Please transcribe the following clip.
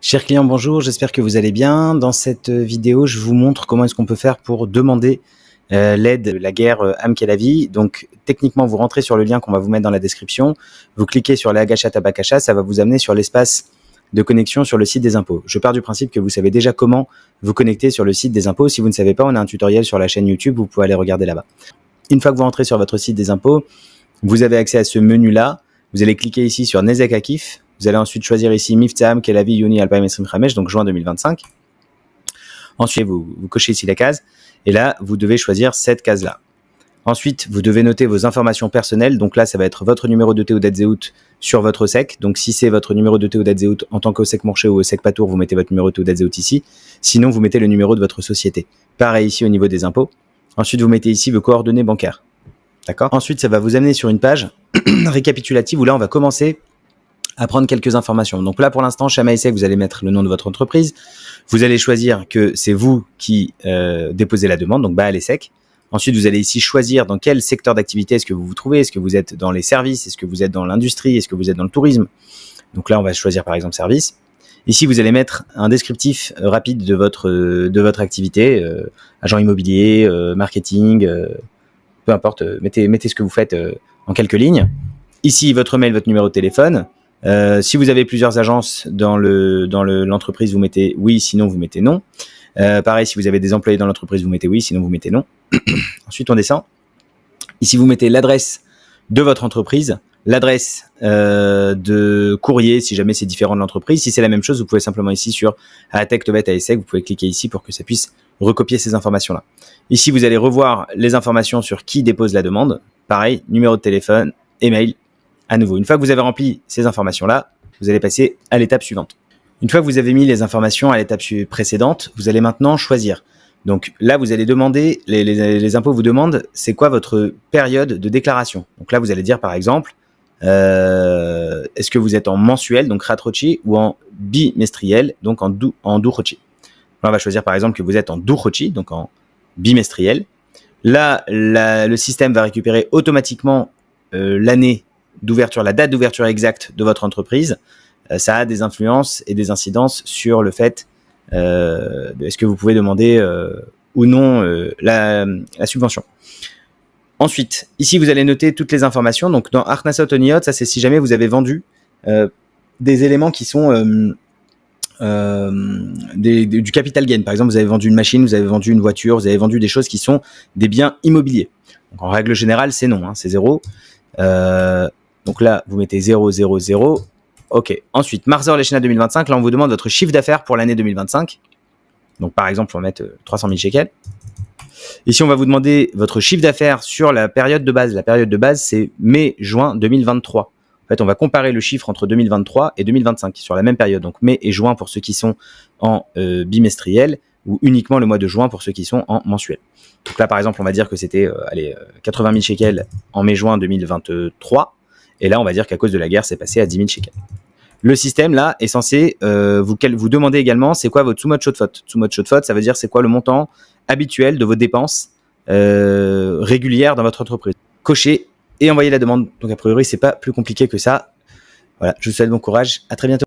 Chers clients, bonjour, j'espère que vous allez bien. Dans cette vidéo, je vous montre comment est-ce qu'on peut faire pour demander l'aide de la guerre Am-Kelavi. Donc, techniquement, vous rentrez sur le lien qu'on va vous mettre dans la description. Vous cliquez sur l'Agachat Tabakachat, ça va vous amener sur l'espace de connexion sur le site des impôts. Je pars du principe que vous savez déjà comment vous connecter sur le site des impôts. Si vous ne savez pas, on a un tutoriel sur la chaîne YouTube, vous pouvez aller regarder là-bas. Une fois que vous rentrez sur votre site des impôts, vous avez accès à ce menu-là. Vous allez cliquer ici sur Nezek Akif. Vous allez ensuite choisir ici Mifta Am-Kelavi Yuni 2025, donc juin 2025. Ensuite, vous cochez ici la case. Et là, vous devez choisir cette case-là. Ensuite, vous devez noter vos informations personnelles. Donc là, ça va être votre numéro de Théodat Zéhout sur votre OSEC. Donc si c'est votre numéro de Théodat Zéhout en tant qu'OSEC Morché ou OSEC Patour, vous mettez votre numéro de Théodat Zéhout ici. Sinon, vous mettez le numéro de votre société. Pareil ici au niveau des impôts. Ensuite, vous mettez ici vos coordonnées bancaires. D'accord ? Ensuite, ça va vous amener sur une page récapitulative où là, on va commencer à prendre quelques informations. Donc là, pour l'instant, Shama ESSEC, vous allez mettre le nom de votre entreprise. Vous allez choisir que c'est vous qui déposez la demande, donc Baal ESSEC. Ensuite, vous allez ici choisir dans quel secteur d'activité est-ce que vous vous trouvez. Est-ce que vous êtes dans les services? Est-ce que vous êtes dans l'industrie? Est-ce que vous êtes dans le tourisme? Donc là, on va choisir par exemple service. Ici, vous allez mettre un descriptif rapide de votre activité, agent immobilier, marketing, peu importe, mettez ce que vous faites en quelques lignes. Ici, votre mail, votre numéro de téléphone. Si vous avez plusieurs agences dans l'entreprise, vous mettez oui, sinon vous mettez non. Pareil, si vous avez des employés dans l'entreprise, vous mettez oui, sinon vous mettez non. Ensuite, on descend. Ici, vous mettez l'adresse de votre entreprise, l'adresse de courrier, si jamais c'est différent de l'entreprise. Si c'est la même chose, vous pouvez simplement ici sur Atek Tovet ESSEC, vous pouvez cliquer ici pour que ça puisse recopier ces informations-là. Ici, vous allez revoir les informations sur qui dépose la demande. Pareil, numéro de téléphone, email. À nouveau, une fois que vous avez rempli ces informations-là, vous allez passer à l'étape suivante. Une fois que vous avez mis les informations à l'étape précédente, vous allez maintenant choisir. Donc là, vous allez demander, les impôts vous demandent, c'est quoi votre période de déclaration. Donc là, vous allez dire par exemple, est-ce que vous êtes en mensuel, donc Ratrochi, ou en bimestriel, donc en Douchochi. Là, on va choisir par exemple que vous êtes en Douchochi, donc en bimestriel. Là, le système va récupérer automatiquement l'année d'ouverture, la date d'ouverture exacte de votre entreprise. Ça a des influences et des incidences sur le fait est-ce que vous pouvez demander ou non la subvention. Ensuite, ici, vous allez noter toutes les informations. Donc, dans Arnasot Oniot, ça c'est si jamais vous avez vendu des éléments qui sont du capital gain. Par exemple, vous avez vendu une machine, vous avez vendu une voiture, vous avez vendu des choses qui sont des biens immobiliers. Donc, en règle générale, c'est non, hein, c'est 0. Donc là, vous mettez 0, 0, 0. OK. Ensuite, Marzor Leshna 2025. Là, on vous demande votre chiffre d'affaires pour l'année 2025. Donc, par exemple, on va mettre 300 000 shekels. Ici, on va vous demander votre chiffre d'affaires sur la période de base. La période de base, c'est mai-juin 2023. En fait, on va comparer le chiffre entre 2023 et 2025 sur la même période. Donc, mai et juin pour ceux qui sont en bimestriel ou uniquement le mois de juin pour ceux qui sont en mensuel. Donc là, par exemple, on va dire que c'était 80 000 shekels en mai-juin 2023. Et là, on va dire qu'à cause de la guerre, c'est passé à 10 000 shekels. Le système, là, est censé vous demander également c'est quoi votre Tsumot Shotfot. Tsumot Shotfot, ça veut dire c'est quoi le montant habituel de vos dépenses régulières dans votre entreprise. Cochez et envoyez la demande. Donc, a priori, c'est pas plus compliqué que ça. Voilà, je vous souhaite bon courage. À très bientôt.